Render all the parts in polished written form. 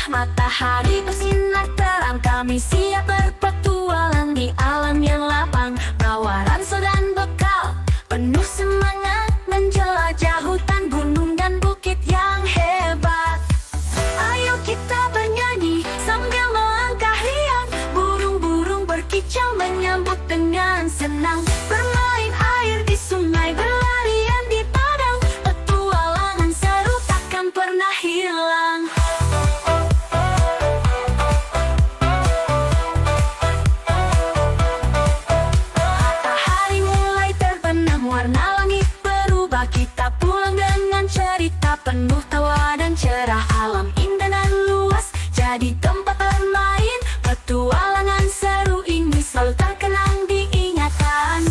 cerah, matahari bersinar terang. Kami siap berpetualang di alam yang lapang, bawa ransel dan bekal, penuh semangat menjelajah hutan, gunung dan bukit yang hebat. Ayo kita bernyanyi sambil melangkah riang, burung-burung berkicau menyambut dengan senang. Bermain air di sungai, berlarian di padang, petualangan seru takkan pernah hilang. Matahari mulai terbenam, warna langit berubah. Kita pulang dengan cerita penuh tawa dan cerah. Alam indah dan luas jadi tempat bermain, petualangan seru ini selalu terkenang diingatan.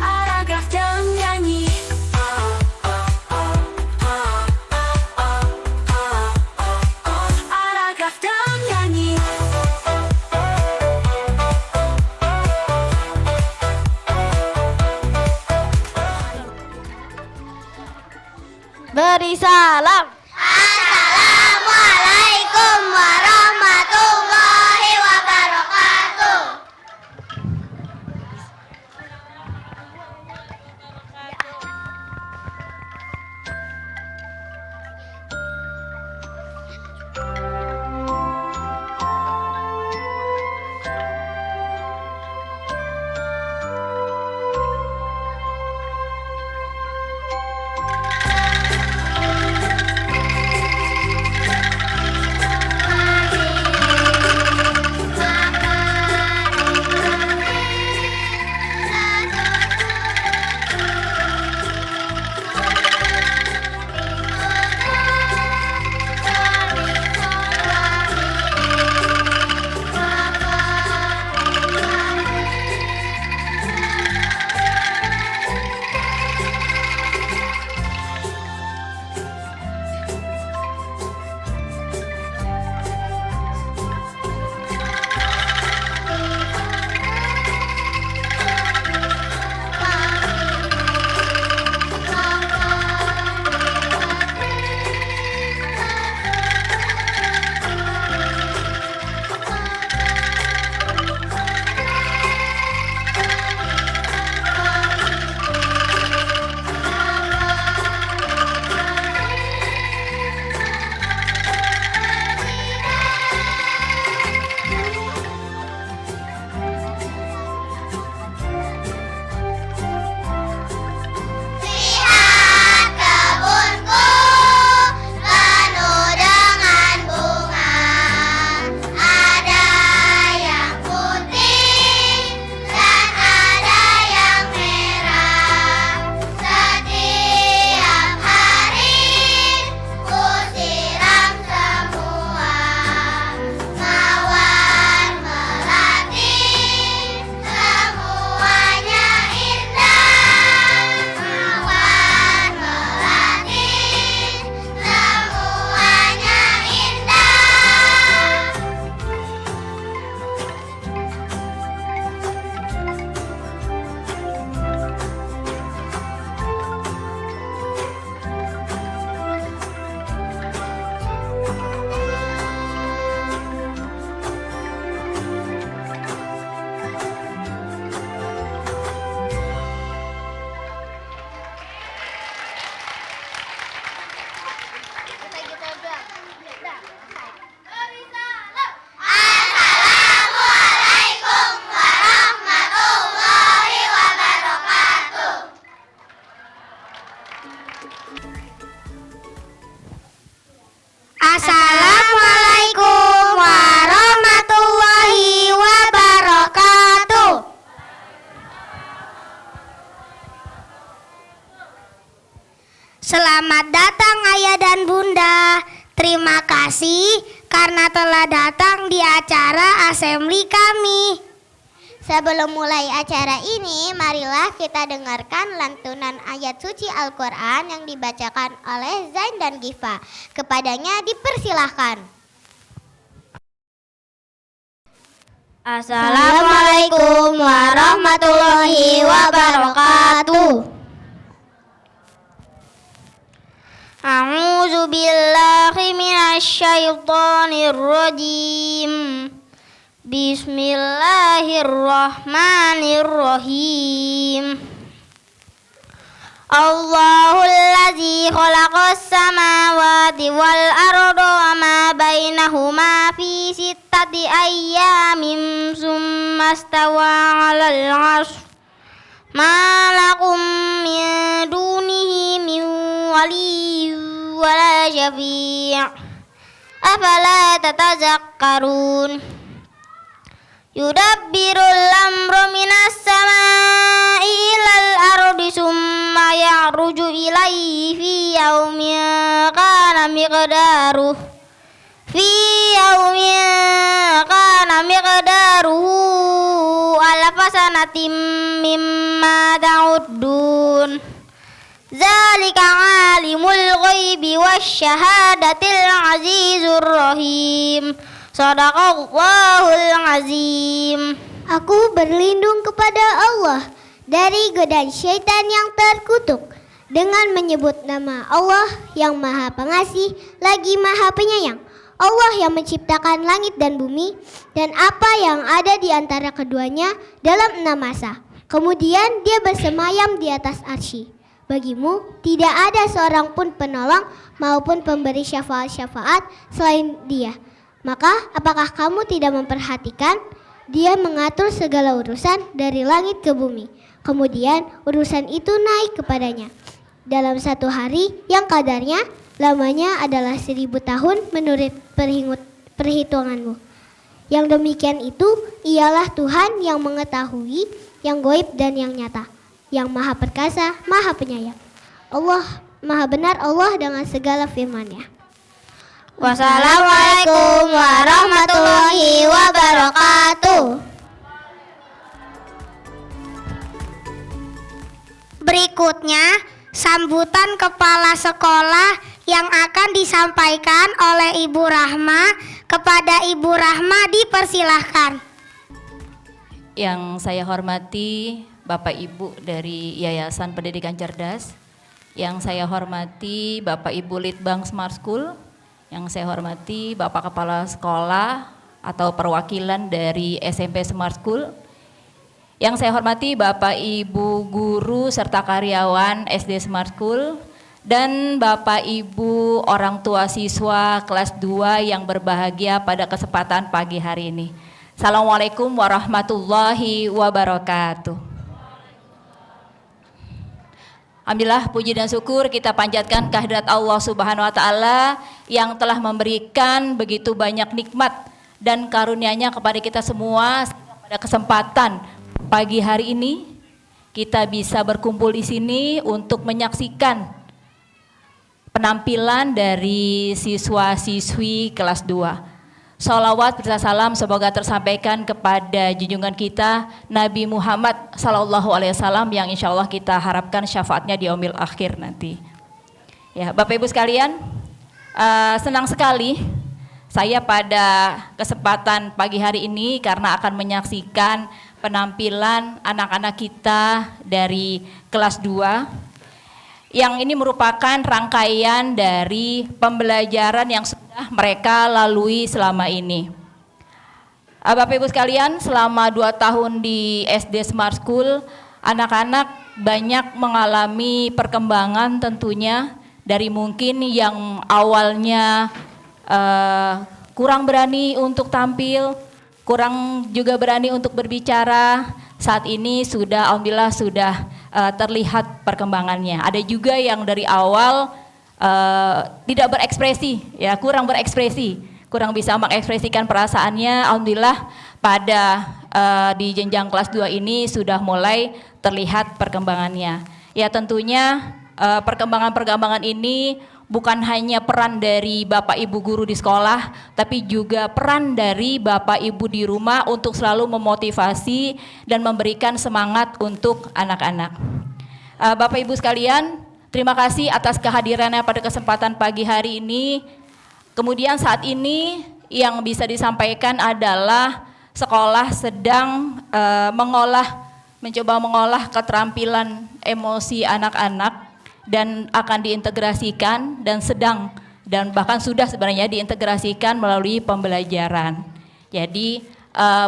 Aragraf dalam nyanyi. Aragraf dalam nyanyi. Beri salam. Assalamualaikum warahmatullahi wabarakatuh. Lihat kebunku penuh dengan bunga, ada yang putih dan ada yang merah. Setiap hari ku siram semua, mawar melati semuanya indah. Mawar melati semuanya indah. Assalamualaikum warahmatullahi wabarakatuh. Assalamualaikum warahmatullahi wabarakatuh. Selamat datang Ayah dan Bunda. Terima kasih karena telah datang di acara assembly kami. Sebelum mulai acara ini, marilah kita dengarkan lantunan ayat suci Al-Quran yang dibacakan oleh Zain dan Giva. Kepadanya dipersilahkan. Assalamualaikum warahmatullahi wabarakatuh. A'udzu billahi minasyaitonir rajim. Bismillahirrahmanirrahim. Allahul ladzi khalaqas samawati wal arda wa ma bainahuma fi sittati ayyamin tsumma stawa 'alal 'arsy ma lakum min dunihi min waliyyin wala syafi' afala tatazakkarun. Yudabbirul amra minas samai ilal ardi summa ya'ruju ilaihi fi yaumin kana miqdaruhu alfa sanatin mimma ta'uddun. Zalika alimul ghaibi wasyahadatil azizur rahim. Shadaqallahul azim. Aku berlindung kepada Allah dari godaan syaitan yang terkutuk dengan menyebut nama Allah yang Maha Pengasih lagi Maha Penyayang. Allah yang menciptakan langit dan bumi dan apa yang ada di antara keduanya dalam 6 masa. Kemudian dia bersemayam di atas arsy. Bagimu tidak ada seorang pun penolong maupun pemberi syafaat selain dia. Maka apakah kamu tidak memperhatikan? Dia mengatur segala urusan dari langit ke bumi. Kemudian urusan itu naik kepadanya dalam satu hari yang kadarnya lamanya adalah 1000 tahun menurut perhitunganmu. Yang demikian itu ialah Tuhan yang mengetahui yang gaib dan yang nyata, yang Maha Perkasa, Maha Penyayang. Allah Maha benar Allah dengan segala firman-Nya. Wassalamualaikum warahmatullahi wabarakatuh. Berikutnya, sambutan kepala sekolah yang akan disampaikan oleh Ibu Rahma. Kepada Ibu Rahma dipersilahkan. Yang saya hormati Bapak Ibu dari Yayasan Pendidikan Cerdas, yang saya hormati Bapak Ibu Litbang Smart School, yang saya hormati Bapak Kepala Sekolah atau perwakilan dari SMP Smart School, yang saya hormati Bapak Ibu Guru serta karyawan SD Smart School, dan Bapak Ibu orang tua siswa kelas 2 yang berbahagia pada kesempatan pagi hari ini. Assalamualaikum warahmatullahi wabarakatuh. Alhamdulillah, puji dan syukur kita panjatkan kehadirat Allah Subhanahu wa taala yang telah memberikan begitu banyak nikmat dan karunia-Nya kepada kita semua. Pada kesempatan pagi hari ini kita bisa berkumpul di sini untuk menyaksikan penampilan dari siswa-siswi kelas 2. Salawat serta salam semoga tersampaikan kepada junjungan kita Nabi Muhammad SAW yang insya Allah kita harapkan syafaatnya di yaumil akhir nanti. Ya, Bapak Ibu sekalian, senang sekali saya pada kesempatan pagi hari ini karena akan menyaksikan penampilan anak-anak kita dari kelas 2 yang ini merupakan rangkaian dari pembelajaran yang sudah mereka lalui selama ini. Bapak Ibu sekalian, selama 2 tahun di SD Smart School, anak-anak banyak mengalami perkembangan tentunya dari mungkin yang awalnya kurang berani untuk tampil, kurang juga berani untuk berbicara. Saat ini sudah alhamdulillah sudah terlihat perkembangannya. Ada juga yang dari awal tidak berekspresi, ya kurang berekspresi, kurang bisa mengekspresikan perasaannya. Alhamdulillah pada di jenjang kelas 2 ini sudah mulai terlihat perkembangannya. Ya tentunya perkembangan-perkembangan ini bukan hanya peran dari Bapak Ibu guru di sekolah, tapi juga peran dari Bapak Ibu di rumah untuk selalu memotivasi dan memberikan semangat untuk anak-anak. Bapak Ibu sekalian, terima kasih atas kehadirannya pada kesempatan pagi hari ini. Kemudian saat ini yang bisa disampaikan adalah sekolah sedang mencoba mengolah keterampilan emosi anak-anak dan akan diintegrasikan dan sedang dan bahkan sudah sebenarnya diintegrasikan melalui pembelajaran. Jadi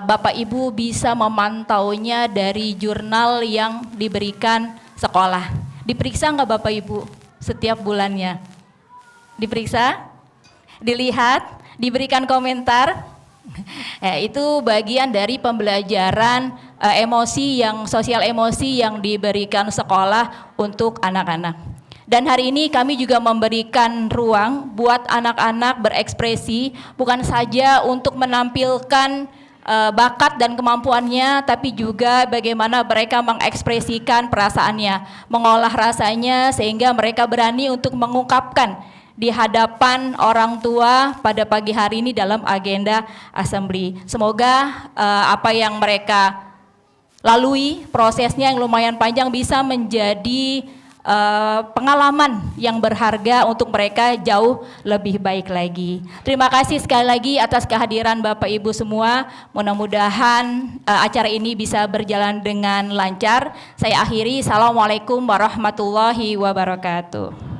Bapak Ibu bisa memantaunya dari jurnal yang diberikan sekolah. Diperiksa nggak Bapak Ibu setiap bulannya? Diperiksa, dilihat, diberikan komentar. Itu bagian dari pembelajaran sosial emosi yang diberikan sekolah untuk anak-anak. Dan hari ini kami juga memberikan ruang buat anak-anak berekspresi, bukan saja untuk menampilkan bakat dan kemampuannya, tapi juga bagaimana mereka mengekspresikan perasaannya, mengolah rasanya sehingga mereka berani untuk mengungkapkan di hadapan orang tua pada pagi hari ini dalam agenda assembly. Semoga apa yang mereka lalui, prosesnya yang lumayan panjang bisa menjadi pengalaman yang berharga untuk mereka jauh lebih baik lagi. Terima kasih sekali lagi atas kehadiran Bapak Ibu semua. Mudah-mudahan acara ini bisa berjalan dengan lancar. Saya akhiri. Assalamualaikum warahmatullahi wabarakatuh.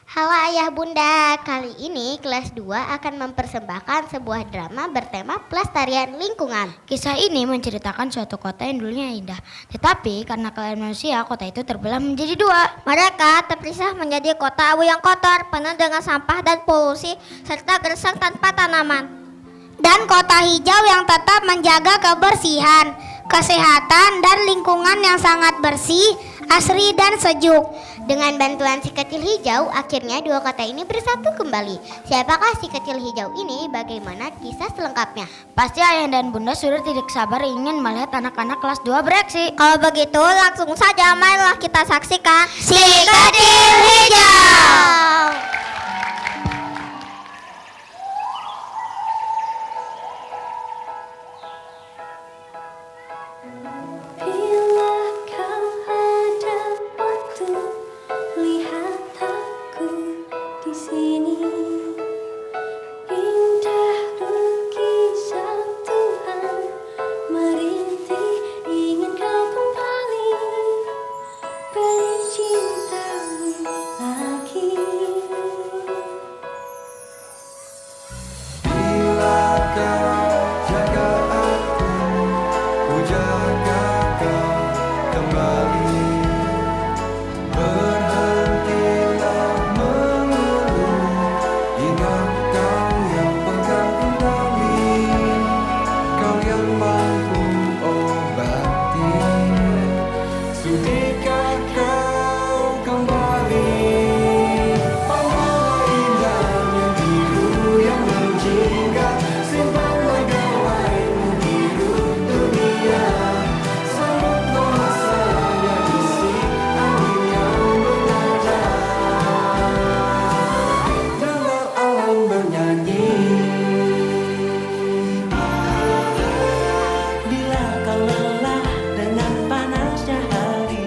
Halo Ayah Bunda, kali ini kelas 2 akan mempersembahkan sebuah drama bertema pelestarian lingkungan. Kisah ini menceritakan suatu kota yang dulunya indah, tetapi karena kelainan manusia, kota itu terbelah menjadi dua. Mereka terpisah menjadi kota abu yang kotor, penuh dengan sampah dan polusi, serta gersang tanpa tanaman. Dan kota hijau yang tetap menjaga kebersihan, kesehatan, dan lingkungan yang sangat bersih, asri, dan sejuk. Dengan bantuan si kecil hijau, akhirnya dua kota ini bersatu kembali. Siapakah si kecil hijau ini? Bagaimana kisah selengkapnya? Pasti ayah dan bunda sudah tidak sabar ingin melihat anak-anak kelas 2 bereaksi. Kalau begitu langsung saja marilah kita saksikan Si Kecil Hijau. Bila kau ada waktu, lihat aku di sini. Indah lukisan Tuhan merintih, ingin kau kembali beri cintamu lagi. Bila kau jaga aku, ku jaga kau kembali. Berhentilah mengeluh, ingat kau yang pegang kendali, kau yang mampu obati. Sudikah kau kembali? Pandanglah indahnya biru yang menjingga, simpanlah gawaimu hidup dunia. Sambut bahasanya isi angin yang bernada, dengar alam bernyanyi. Bila kau lelah dengan panasnya hari,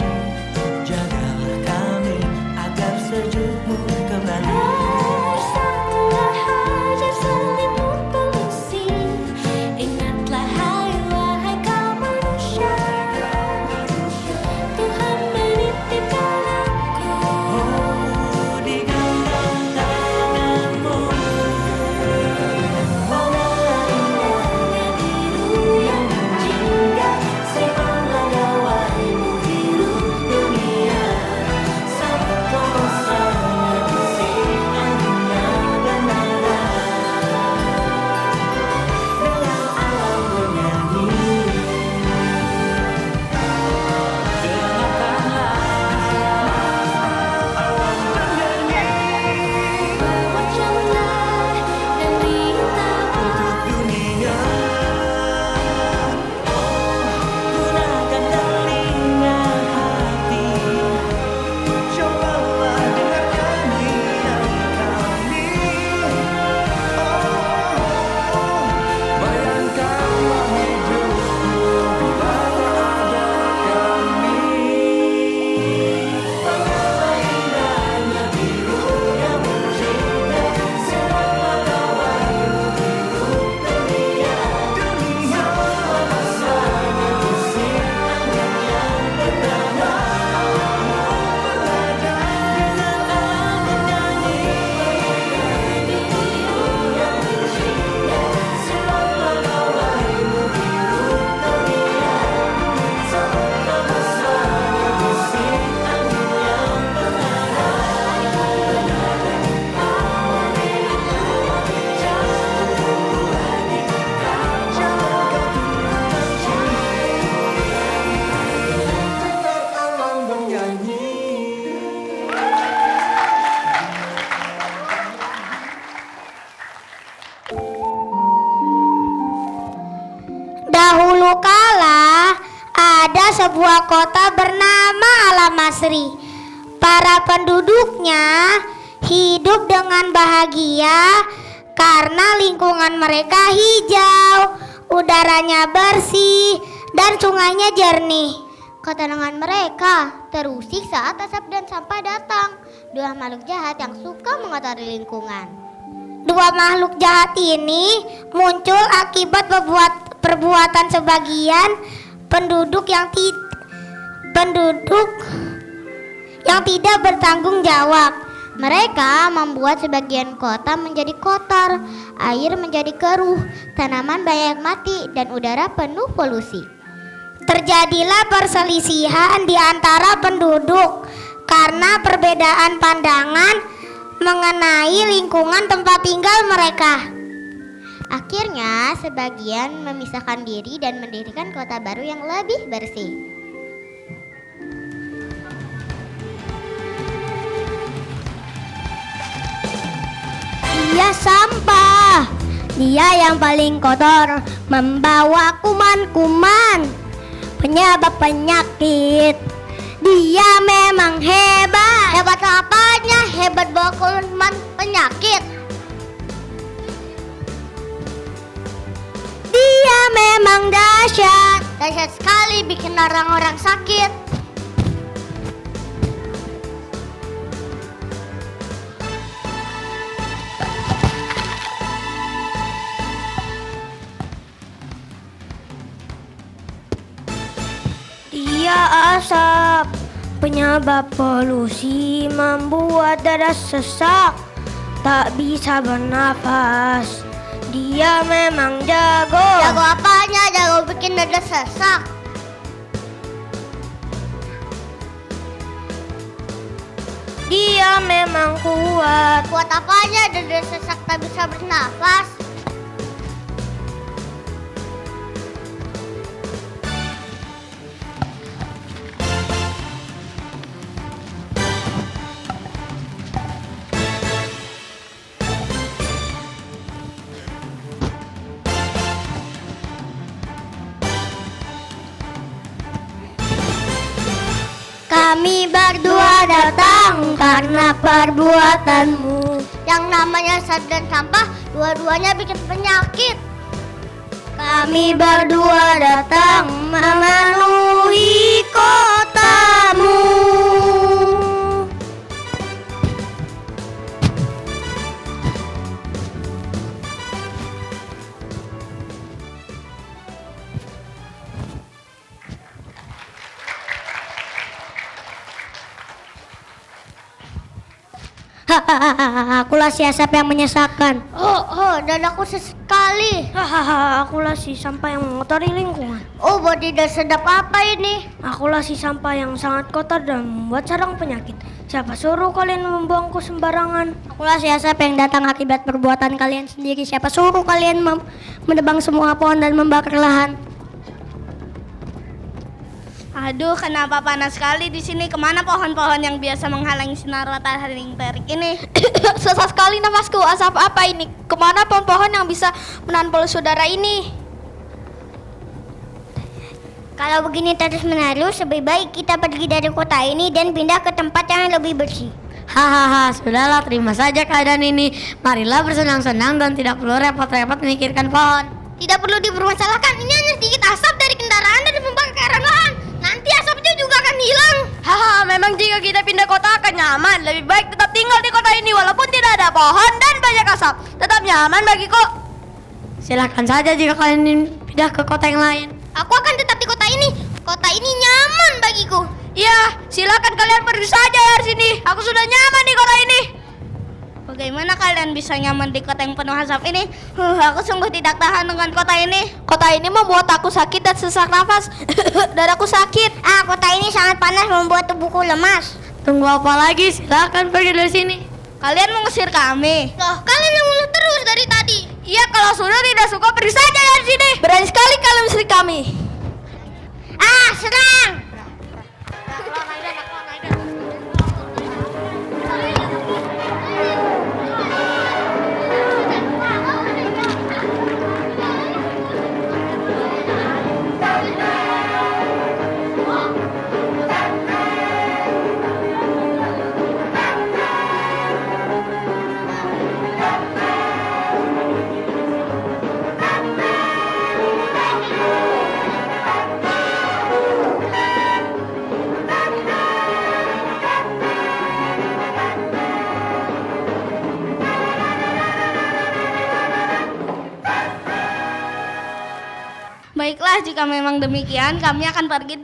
sebuah kota bernama Al-Masri. Para penduduknya hidup dengan bahagia karena lingkungan mereka hijau, udaranya bersih, dan sungainya jernih. Ketenangan mereka terusik saat asap dan sampah datang. Dua makhluk jahat yang suka mengotori lingkungan. Dua makhluk jahat ini muncul akibat perbuatan sebagian penduduk yang tidak bertanggung jawab. Mereka membuat sebagian kota menjadi kotor, air menjadi keruh, tanaman banyak mati, dan udara penuh polusi. Terjadilah perselisihan di antara penduduk karena perbedaan pandangan mengenai lingkungan tempat tinggal mereka. Akhirnya, sebagian memisahkan diri dan mendirikan kota baru yang lebih bersih. Dia sampah, dia yang paling kotor, membawa kuman-kuman, penyebab penyakit. Dia memang hebat. Hebat apanya? Hebat bawa kuman penyakit. Dia memang dahsyat. Dahsyat sekali bikin orang-orang sakit. Dia asap, penyebab polusi, membuat dada sesak, tak bisa bernafas. Dia memang jago. Jago apanya? Jago bikin dada sesak. Dia memang kuat. Kuat apanya? Dada sesak tak bisa bernafas. Kami berdua datang karena perbuatanmu. Yang namanya zat dan sampah, dua-duanya bikin penyakit. Kami berdua datang memenuhi kotamu. Akulah si asap yang menyesakkan. Dadaku sesekali. Akulah si sampah yang mengotori lingkungan. Bodi dan sedap apa ini? Akulah si sampah yang sangat kotor dan membuat sarang penyakit. Siapa suruh kalian membuangku sembarangan? Akulah si asap yang datang akibat perbuatan kalian sendiri. Siapa suruh kalian menebang semua pohon dan membakar lahan? Aduh, kenapa panas sekali di sini? Kemana pohon-pohon yang biasa menghalangi sinar matahari yang terik ini? Susah sekali nafasku. Asap apa ini? Kemana pohon-pohon yang bisa menahan polusi udara ini? Kalau begini terus menerus, lebih baik kita pergi dari kota ini dan pindah ke tempat yang lebih bersih. Hahaha, sudahlah, terima saja keadaan ini. Marilah bersenang-senang dan tidak perlu repot-repot memikirkan pohon. Tidak perlu dipermasalahkan, ini hanya sedikit asap dari kendaraan dan pembakaran lahan. Nanti asapnya juga akan hilang. Haha, memang jika kita pindah kota akan nyaman. Lebih baik tetap tinggal di kota ini walaupun tidak ada pohon dan banyak asap. Tetap nyaman bagiku. Silahkan saja jika kalian ingin pindah ke kota yang lain. Aku akan tetap di kota ini. Kota ini nyaman bagiku. Iya, silakan kalian pergi saja dari sini. Aku sudah nyaman di kota ini. Bagaimana kalian bisa nyaman di kota yang penuh asap ini? Aku sungguh tidak tahan dengan kota ini. Kota ini membuat aku sakit dan sesak nafas. Dadaku sakit. Kota ini sangat panas membuat tubuhku lemas. Tunggu apa lagi? Silakan pergi dari sini. Kalian mengusir kami. Loh, kalian yang mulut terus dari tadi. Iya, kalau sudah tidak suka pergi saja dari sini. Berani sekali kalian mengusir kami. Serang! Baiklah, jika memang demikian, kami akan pergi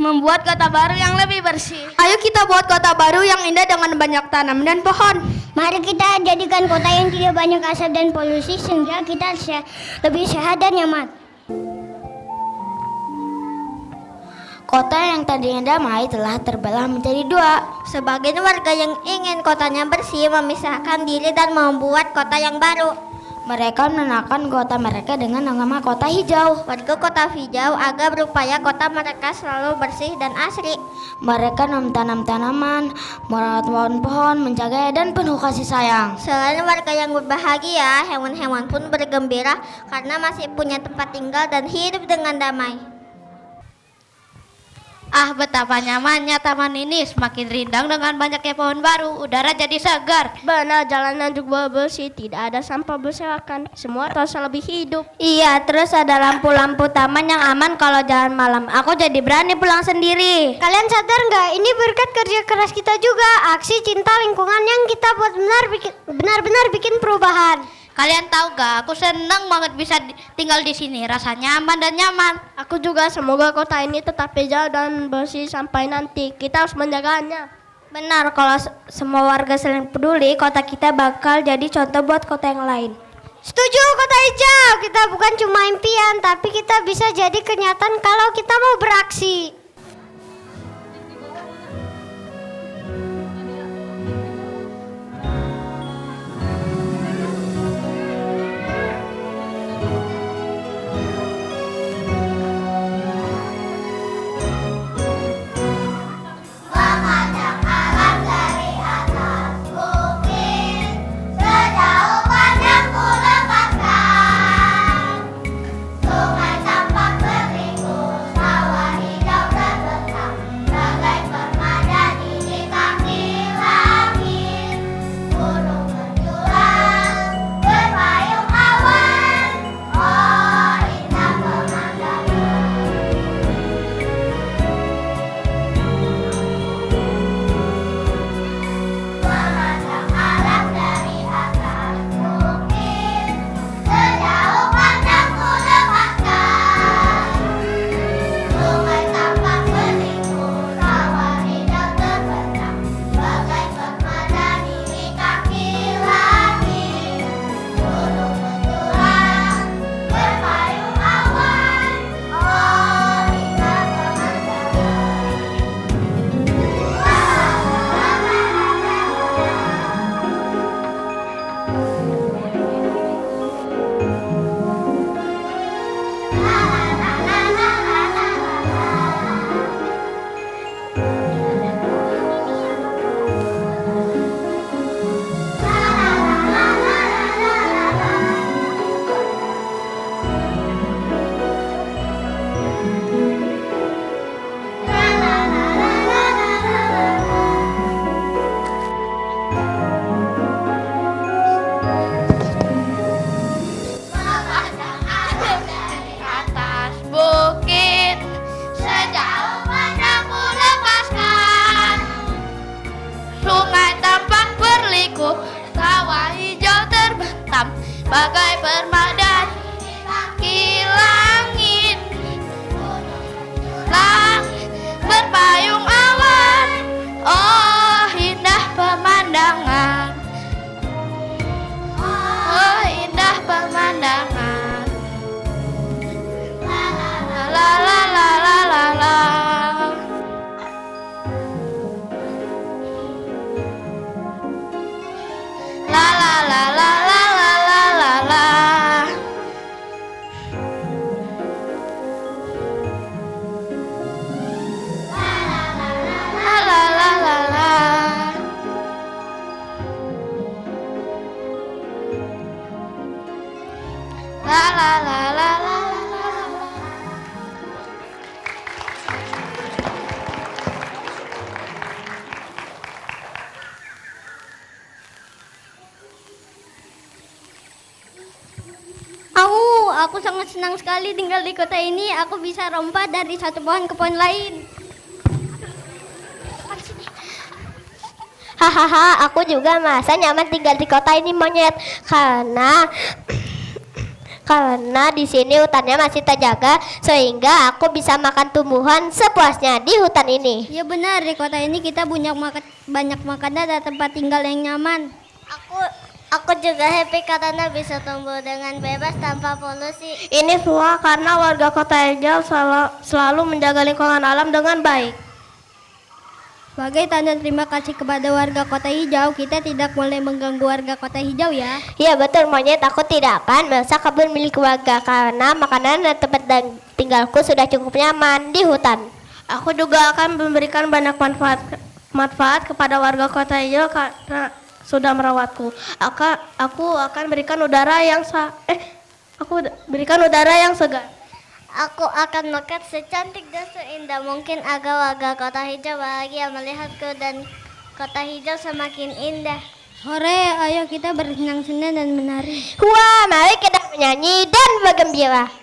membuat kota baru yang lebih bersih. Ayo kita buat kota baru yang indah dengan banyak tanaman dan pohon. Mari kita jadikan kota yang tidak banyak asap dan polusi sehingga kita lebih sehat dan nyaman. Kota yang tadinya damai telah terbelah menjadi dua. Sebagian warga yang ingin kotanya bersih memisahkan diri dan membuat kota yang baru. Mereka menamakan kota mereka dengan nama kota hijau. Warga kota hijau agar berupaya kota mereka selalu bersih dan asri. Mereka menanam tanaman, merawat pohon-pohon, menjaganya dan penuh kasih sayang. Selain warga yang berbahagia, hewan-hewan pun bergembira karena masih punya tempat tinggal dan hidup dengan damai. Ah, betapa nyamannya taman ini, semakin rindang dengan banyaknya pohon baru, udara jadi segar. Benar, jalanan juga bersih, tidak ada sampah berserakan, semua terasa lebih hidup. Iya, terus ada lampu-lampu taman yang aman kalau jalan malam. Aku jadi berani pulang sendiri. Kalian sadar nggak? Ini berkat kerja keras kita juga. Aksi cinta lingkungan yang kita buat benar-benar bikin perubahan. Kalian tahu gak, aku senang banget bisa tinggal di sini, rasanya aman dan nyaman. Aku juga, semoga kota ini tetap hijau dan bersih sampai nanti. Kita harus menjaganya. Benar, kalau semua warga saling peduli, kota kita bakal jadi contoh buat kota yang lain. Setuju, kota hijau. Kita bukan cuma impian, tapi kita bisa jadi kenyataan kalau kita mau beraksi. bagai permada di langit, langit berpayung awan. Oh indah pemandangan, oh indah pemandangan. La la la la la la la. La la la la la la la la la. La la la la la. La la la la la la la. Aku sangat senang sekali tinggal di kota ini. Aku bisa lompat dari satu pohon ke pohon lain. Hahaha, aku juga merasa nyaman tinggal di kota ini, monyet. karena di sini hutannya masih terjaga sehingga aku bisa makan tumbuhan sepuasnya di hutan ini. Ya benar, di kota ini kita banyak makanan dan tempat tinggal yang nyaman. Aku juga happy karena bisa tumbuh dengan bebas tanpa polusi. Ini semua karena warga Kota Hijau selalu menjaga lingkungan alam dengan baik. Sebagai tanda terima kasih kepada warga Kota Hijau, kita tidak boleh mengganggu warga Kota Hijau ya. Iya betul monyet, aku tidak akan merusak kebun milik warga karena makanan dan tempat tinggalku sudah cukup nyaman di hutan. Aku juga akan memberikan banyak manfaat kepada warga Kota Hijau karena sudah merawatku. Aku akan berikan udara yang segar. Aku akan makan secantik dan seindah mungkin agar warga Kota Hijau bahagia melihatku dan Kota Hijau semakin indah. Hore, ayo kita bersenang-senang dan menari. Wah, mari kita menyanyi dan bergembira.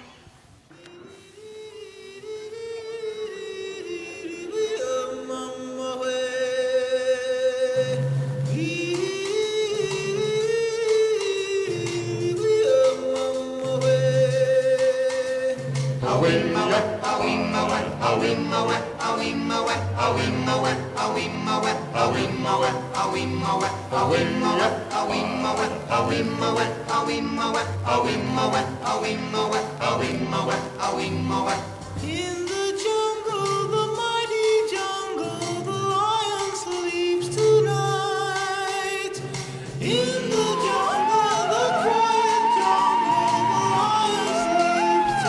In the jungle, the mighty jungle, the lion sleeps tonight. In the jungle, the quiet jungle, the lion sleeps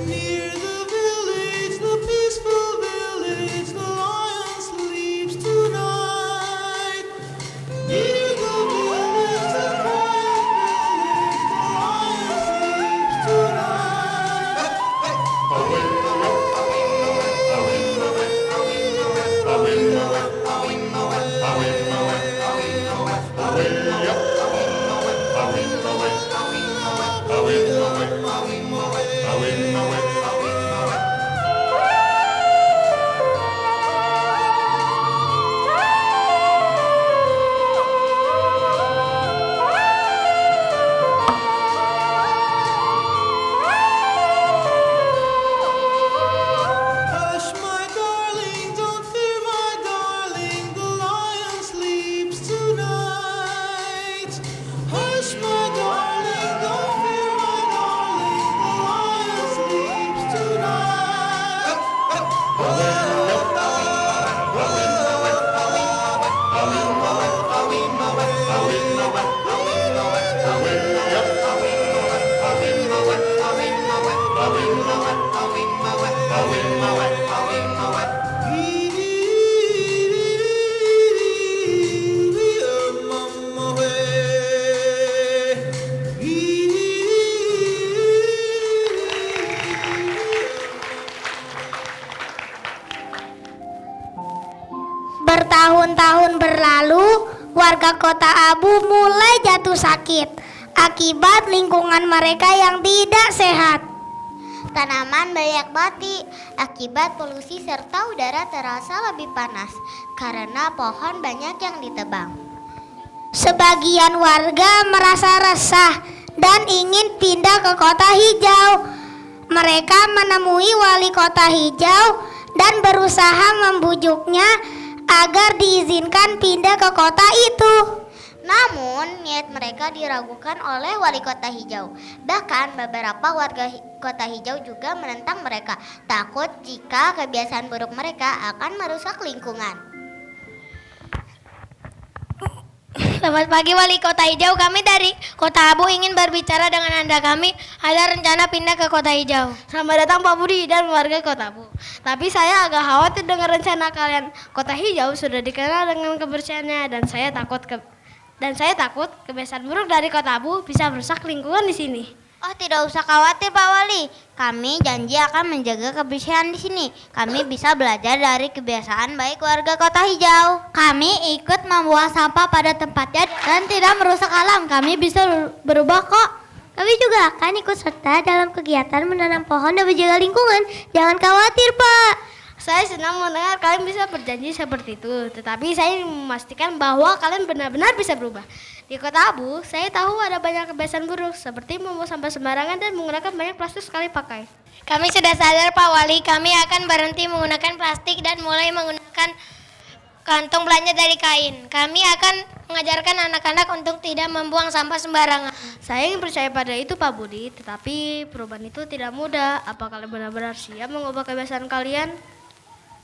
Near the village, the peaceful village, the lion sleeps tonight. Near the village, the quiet village, the lion sleeps Hush, my darling, don't fear, my darling, the lion sleeps tonight. Hush, my darling, don't fear, my darling, the lion sleeps Bertahun-tahun berlalu, warga Kota Abu mulai jatuh sakit akibat lingkungan mereka yang tidak sehat. Tanaman banyak mati akibat polusi serta udara terasa lebih panas karena pohon banyak yang ditebang. Sebagian warga merasa resah dan ingin pindah ke Kota Hijau. Mereka menemui wali Kota Hijau dan berusaha membujuknya agar diizinkan pindah ke kota itu. Namun niat mereka diragukan oleh wali Kota Hijau. Bahkan beberapa warga Kota Hijau juga menentang mereka, takut jika kebiasaan buruk mereka akan merusak lingkungan. Selamat pagi Wali Kota Hijau, kami dari Kota Abu ingin berbicara dengan Anda. Kami ada rencana pindah ke Kota Hijau. Selamat datang Pak Budi dan warga Kota Abu. Tapi saya agak khawatir dengan rencana kalian. Kota Hijau sudah dikenal dengan kebersihannya dan saya takut kebiasaan buruk dari Kota Abu bisa merusak lingkungan di sini. Oh, tidak usah khawatir Pak Wali. Kami janji akan menjaga kebersihan di sini. Kami bisa belajar dari kebiasaan baik warga Kota Hijau. Kami ikut membuang sampah pada tempatnya dan tidak merusak alam. Kami bisa berubah kok. Kami juga akan ikut serta dalam kegiatan menanam pohon dan menjaga lingkungan. Jangan khawatir, Pak. Saya senang mendengar kalian bisa berjanji seperti itu. Tetapi saya memastikan bahwa kalian benar-benar bisa berubah. Di Kota Abu, saya tahu ada banyak kebiasaan buruk seperti membuang sampah sembarangan dan menggunakan banyak plastik sekali pakai. Kami sudah sadar Pak Wali, kami akan berhenti menggunakan plastik dan mulai menggunakan kantong belanja dari kain. Kami akan mengajarkan anak-anak untuk tidak membuang sampah sembarangan. Saya ingin percaya pada itu Pak Budi, tetapi perubahan itu tidak mudah. Apa kalian benar-benar siap mengubah kebiasaan kalian?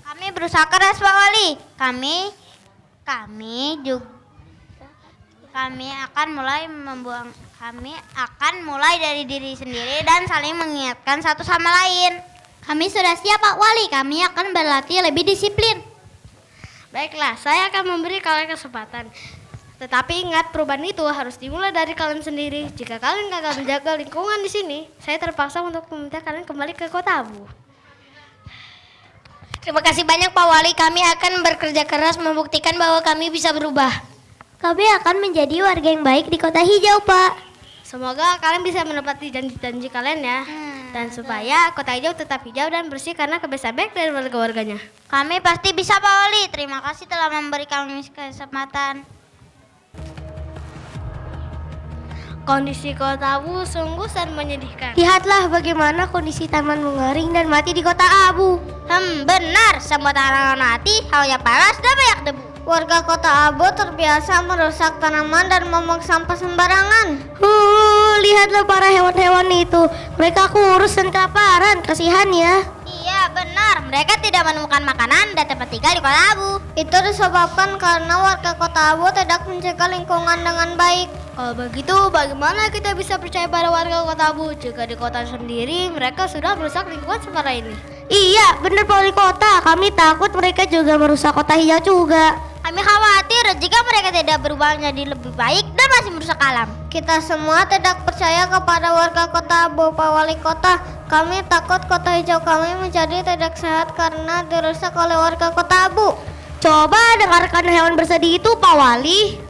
Kami berusaha keras Pak Wali. Kami akan mulai dari diri sendiri dan saling mengingatkan satu sama lain. Kami sudah siap Pak Wali. Kami akan berlatih lebih disiplin. Baiklah, saya akan memberi kalian kesempatan. Tetapi ingat, perubahan itu harus dimulai dari kalian sendiri. Jika kalian gagal menjaga lingkungan di sini, saya terpaksa untuk meminta kalian kembali ke Kota Abu. Terima kasih banyak Pak Wali, kami akan bekerja keras membuktikan bahwa kami bisa berubah. Kami akan menjadi warga yang baik di Kota Hijau, Pak. Semoga kalian bisa menepati janji-janji kalian ya. Dan supaya Kota Hijau tetap hijau dan bersih karena kebiasaan baik dari warga-warganya. Kami pasti bisa Pak Wali. Terima kasih telah memberi kami kesempatan. Kondisi Kota Abu sungguh sangat menyedihkan. Lihatlah bagaimana kondisi taman mengering dan mati di Kota Abu. Benar, semua tanaman mati, hawanya panas dan banyak debu. Warga Kota Abu terbiasa merusak tanaman dan membuang sampah sembarangan. Lihatlah para hewan-hewan itu. Mereka kurus dan kelaparan. Kasihan ya. Iya benar, mereka tidak menemukan makanan dan tempat tinggal di Kota Abu. Itu disebabkan karena warga Kota Abu tidak menjaga lingkungan dengan baik. Kalau begitu, bagaimana kita bisa percaya pada warga Kota Abu jika di kota sendiri mereka sudah merusak lingkungan separah ini? Iya, benar Pak Wali Kota. Kami takut mereka juga merusak Kota Hijau juga. Kami khawatir jika mereka tidak berubah menjadi lebih baik dan masih merusak alam. Kita semua tidak percaya kepada warga Kota Abu, Pak Wali Kota. Kami takut Kota Hijau kami menjadi tidak sehat karena dirusak oleh warga Kota Abu. Coba dengarkan hewan bersedih itu, Pak Wali.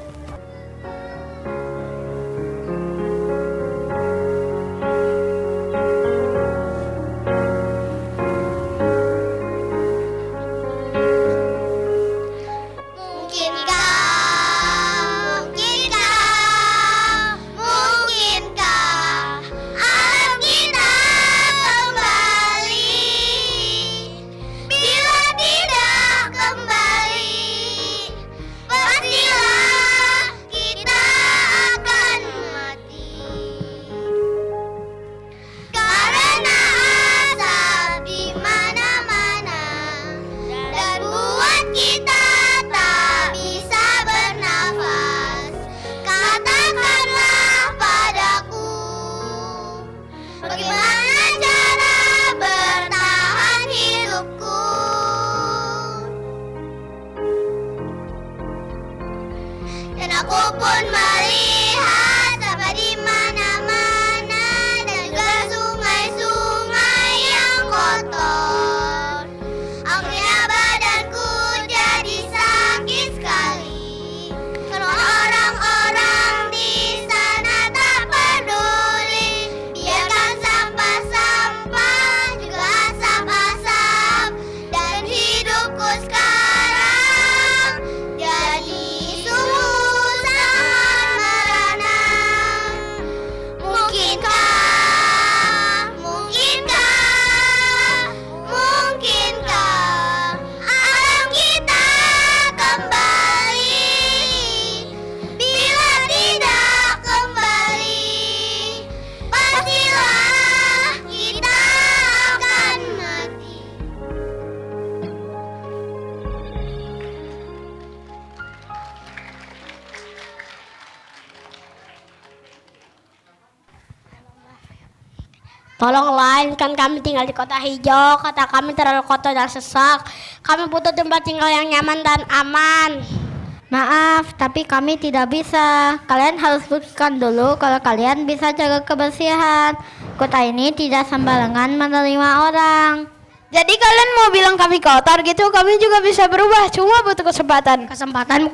Tolonglah, kan kami tinggal di Kota Hijau, kota kami terlalu kotor dan sesak. Kami butuh tempat tinggal yang nyaman dan aman. Maaf, tapi kami tidak bisa. Kalian harus buktikan dulu kalau kalian bisa jaga kebersihan. Kota ini tidak sembarangan menerima orang. Jadi kalian mau bilang kami kotor gitu, kami juga bisa berubah, cuma butuh kesempatan. Kesempatan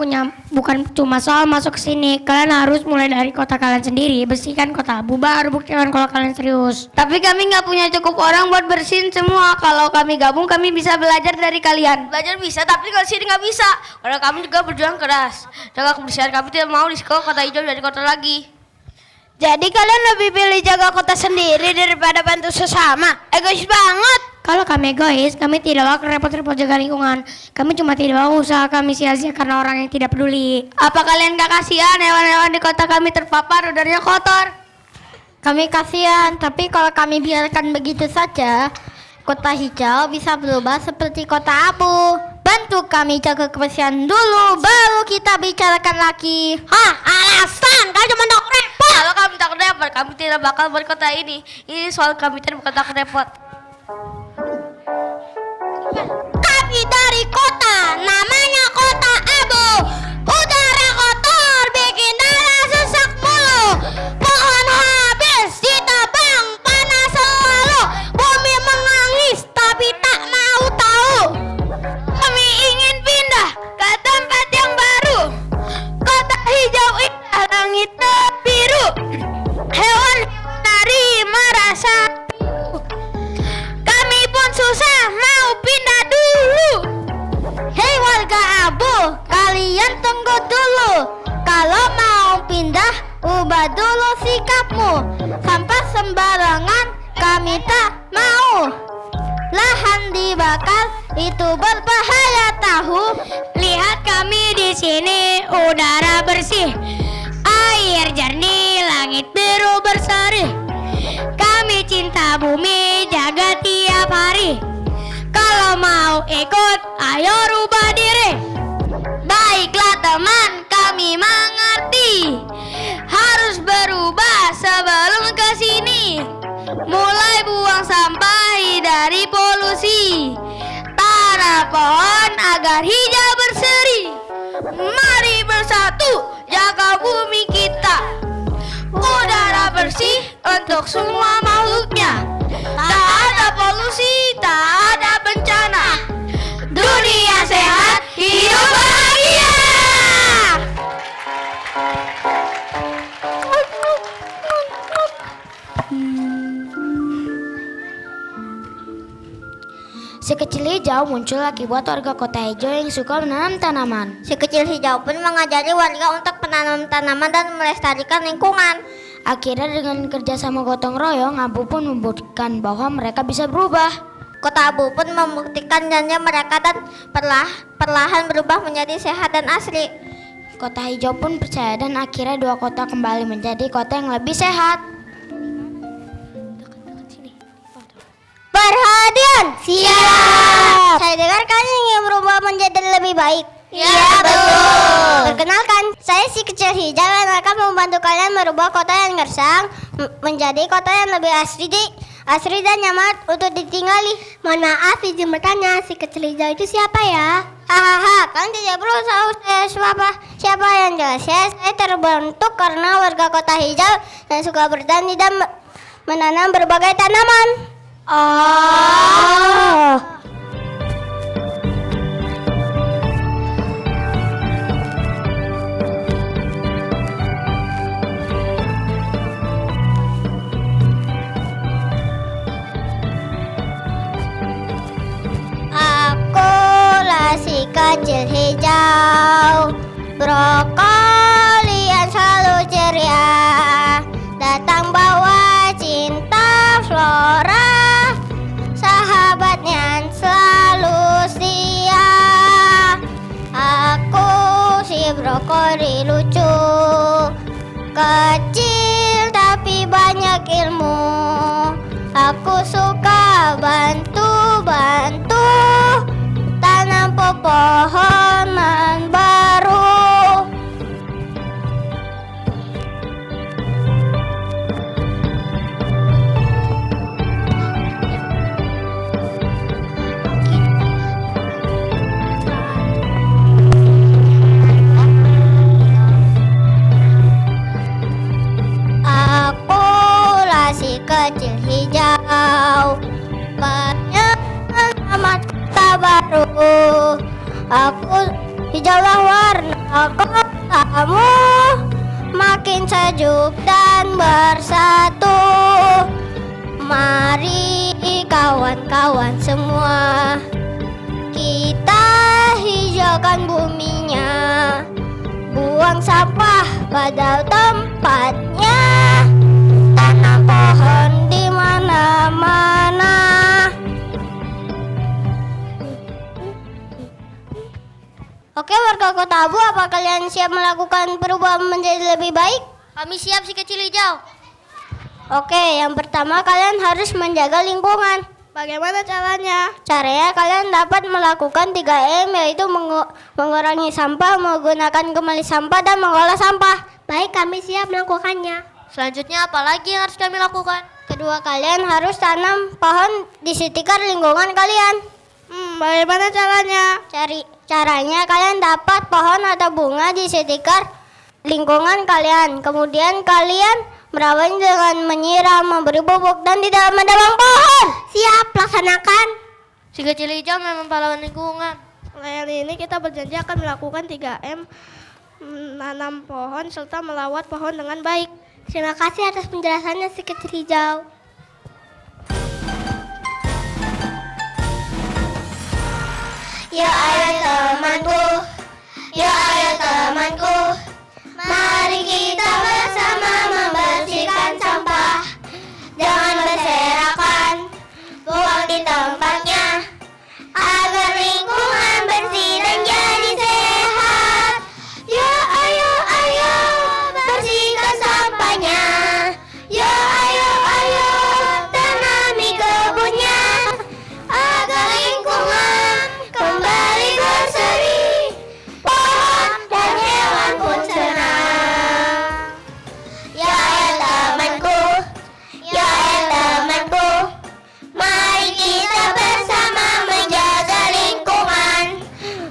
bukan cuma soal masuk ke sini. Kalian harus mulai dari kota kalian sendiri, bersihkan kota Abu, baru buktikan kalau kalian serius. Tapi kami nggak punya cukup orang buat bersihin semua. Kalau kami gabung, kami bisa belajar dari kalian. Belajar bisa, tapi kalau sini nggak bisa. Karena kami juga berjuang keras. Jaga kebersihan, kami tidak mau di sekolah kota hijau dari kota lagi. Jadi kalian lebih pilih jaga kota sendiri daripada bantu sesama? Egois banget. Kalau kami egois, kami tidak bakal repot-repot jaga lingkungan. Kami cuma tidak mau usaha kami sia-sia karena orang yang tidak peduli. Apa kalian gak kasihan hewan-hewan di kota kami terpapar udaranya kotor? Kami kasihan, tapi kalau kami biarkan begitu saja, kota hijau bisa berubah seperti kota abu. Bantu kami jaga kebersihan dulu, baru kita bicarakan lagi. Hah, alasan kalian cuma takut repot. Kalau kami takut repot, kami tidak bakal buat kota ini. Ini soal kami tidak bukan takut repot. Kami dari kota, namanya kota abu. Udara kotor, bikin darah sesak mulu. Pohon habis ditebang, panas selalu. Bumi menangis, tapi tak mau tahu. Kami ingin pindah ke tempat yang baru. Kota hijau indah, langit biru. Hewan menari merasa pilu. Kami pun susah mau pindah dulu. Hei warga abu, kalian tunggu dulu. Kalau mau pindah, ubah dulu sikapmu. Sampah sembarangan, kami tak mau. Lahan dibakar, itu berbahaya tahu. Lihat kami di sini, udara bersih, air jernih, langit biru berseri. Kami cinta bumi, jaga tiap hari. Kalau mau ikut, ayo rubah diri. Baiklah teman, kami mengerti. Harus berubah sebelum kesini. Mulai buang sampah, hindari polusi. Tanam pohon agar hijau berseri. Mari bersatu, jaga bumi kita. Udara bersih untuk semua makhluknya. Tak ada polusi, tak ada bencana. Dunia sehat, hidup bahagia. Si kecil hijau muncul akibat warga kota hijau yang suka menanam tanaman. Si kecil hijau pun mengajari warga untuk menanam tanaman dan melestarikan lingkungan. Akhirnya dengan kerjasama gotong royong, Abu pun membuktikan bahwa mereka bisa berubah. Kota Abu pun membuktikan janji mereka dan perlahan berubah menjadi sehat dan asri. Kota hijau pun percaya dan akhirnya dua kota kembali menjadi kota yang lebih sehat. Perhatian, siap. Saya dengar kalian ingin berubah menjadi lebih baik. Iya, betul. Perkenalkan, saya si kecil hijau yang akan membantu kalian merubah kota yang gersang menjadi kota yang lebih asri dan nyaman untuk ditinggali. Mohon maaf, izin bertanya, si kecil hijau itu siapa ya? Hahaha, kalian tidak perlu tahu saya siapa yang jelas. Saya terbentuk karena warga kota hijau yang suka bertani dan menanam berbagai tanaman. Oh. Akulah si kecil hijau, brokoli yang selalu ceria, datang bawa cinta flora. Sahabatnya selalu setia. Aku si brokoli lucu, kecil tapi banyak ilmu. Aku suka bantu-bantu tanam pepohonan baru. baru. Aku hijaulah warna kotamu, makin sejuk dan bersatu. Mari kawan-kawan semua, kita hijaukan buminya, buang sampah pada tempatnya, tanam pohon di mana-mana. Oke warga Kota Abu, apa kalian siap melakukan perubahan menjadi lebih baik? Kami siap si kecil hijau. Oke, yang pertama kalian harus menjaga lingkungan. Bagaimana caranya? Caranya kalian dapat melakukan 3M, yaitu mengurangi sampah, menggunakan kembali sampah, dan mengolah sampah. Baik, kami siap melakukannya. Selanjutnya apa lagi yang harus kami lakukan? Kedua, kalian harus tanam pohon di sekitar lingkungan kalian. Bagaimana caranya? Caranya kalian dapat pohon atau bunga di sekitar lingkungan kalian. Kemudian kalian merawatnya dengan menyiram, memberi pupuk, dan tidak menebang pohon. Siap, laksanakan. Si kecil hijau memang pahlawan lingkungan. Kali ini kita berjanji akan melakukan 3M, menanam pohon serta melawat pohon dengan baik. Terima kasih atas penjelasannya si kecil hijau. Ya ayo temanku, ya ayo temanku, mari kita bersama membersihkan sampah. Jangan berserakan, buang di tempatnya, agar lingkungan bersih dan jadi sehat. Ya ayo bersihkan sampahnya. Ya ayo tanami kebunnya, agar lingkungan kembali berseri, pohon dan hewan pun senang. Ya temanku, mari kita bersama menjaga lingkungan,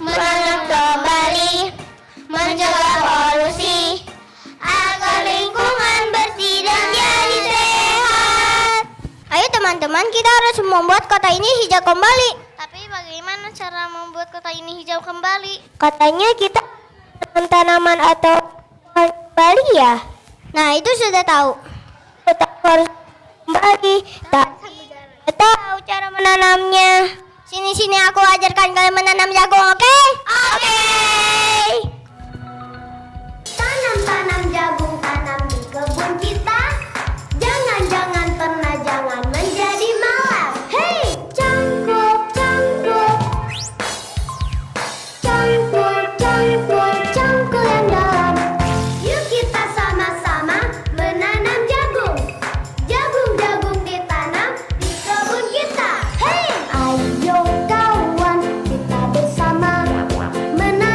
menanam kembali, menjaga polusi, agar lingkungan bersih dan jadi sehat. Ayo teman-teman, kita harus membuat kota ini hijau kembali. Tapi bagaimana cara membuat kota ini hijau kembali? Katanya kita tanaman atau kembali ya. Nah itu sudah tahu. Kita harus kembali. Tapi tahu cara menanamnya. Sini aku ajarkan kalian menanam jagung, oke? Oke. Tanam jagung, tanam di kebun kita. Jangan pernah menjadi malas. Hei, cangkul yang dalam. Yuk kita sama-sama menanam jagung. Jagung ditanam di kebun kita. Hei, ayo kawan, kita bersama menanam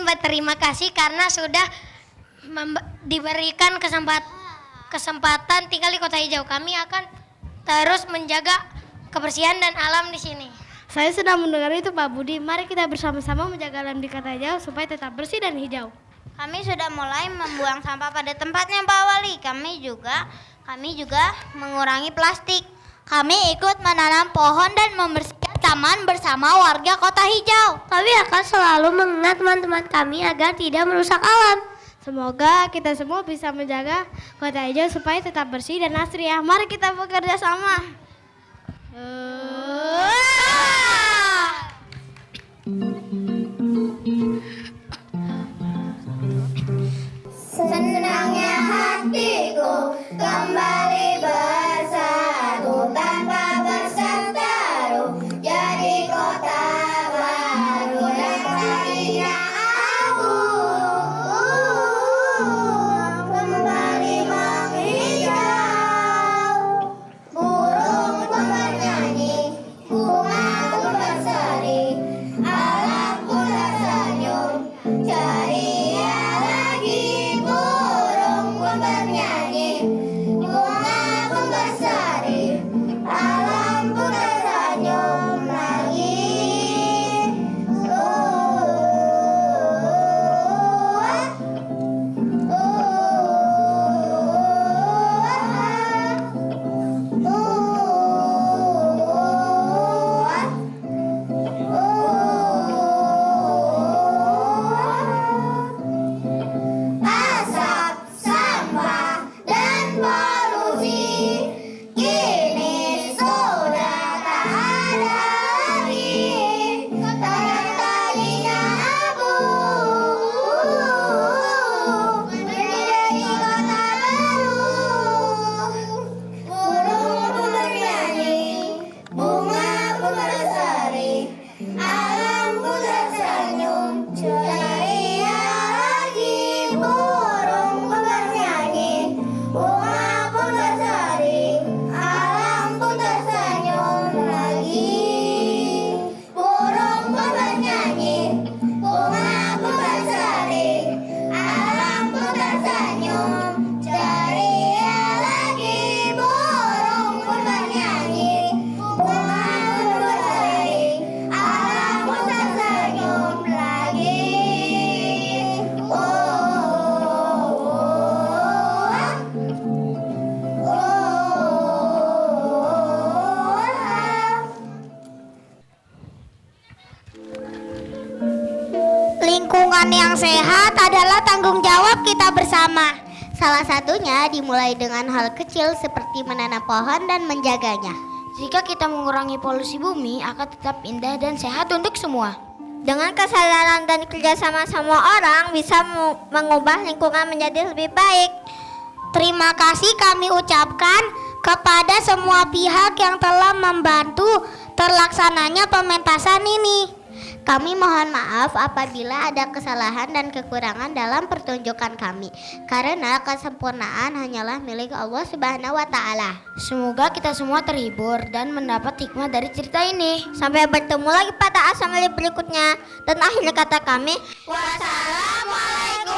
ingin berterima kasih karena sudah diberikan kesempatan tinggal di Kota Hijau. Kami akan terus menjaga kebersihan dan alam di sini. Saya sedang mendengar itu Pak Budi. Mari kita bersama-sama menjaga alam di Kota Hijau supaya tetap bersih dan hijau. Kami sudah mulai membuang sampah pada tempatnya Pak Wali. Kami juga mengurangi plastik. Kami ikut menanam pohon dan membersihkan taman bersama warga Kota Hijau. Kami akan selalu mengingat teman-teman kami agar tidak merusak alam. Semoga kita semua bisa menjaga Kota Hijau supaya tetap bersih dan asri ya. Mari kita bekerja sama. Senangnya hatiku kembali bersatu tanpa berseteru jadi kota baru yang tadinya abu kembali menghijau. Burung pun bernyanyi, bunga pun berseri, alam pun tersenyum ceria lagi. Burung pun bernyanyi, bunga pun berseri, alam pun tersenyum lagi. Asap, sampah, dan polusi kini sudah tak ada lagi. Tanah tadinya abu menjadi kota baru. Burung pun bernyanyi, bunga pun berseri, alam pun tersenyum ceria lagi. Burung pun bernyanyi, bunga pun berseri, alam pun tersenyum lagi. Burung pun bernyanyi, bunga pun berseri, alam pun tersenyum ceria lagi. Burung pun bernyanyi, bunga pun berseri, alam pun tersenyum lagi. Lingkungan yang sehat adalah tanggung jawab kita bersama. Salah satunya dimulai dengan hal kecil seperti menanam pohon dan menjaganya. Jika kita mengurangi polusi bumi, akan tetap indah dan sehat untuk semua. Dengan kesadaran dan kerjasama semua orang bisa mengubah lingkungan menjadi lebih baik. Terima kasih kami ucapkan kepada semua pihak yang telah membantu terlaksananya pementasan ini. Kami mohon maaf apabila ada kesalahan dan kekurangan dalam pertunjukan kami, karena kesempurnaan hanyalah milik Allah Subhanahu wa Ta'ala. Semoga kita semua terhibur dan mendapat hikmah dari cerita ini. Sampai bertemu lagi pada asambli berikutnya. Dan akhir kata kami, wassalamualaikum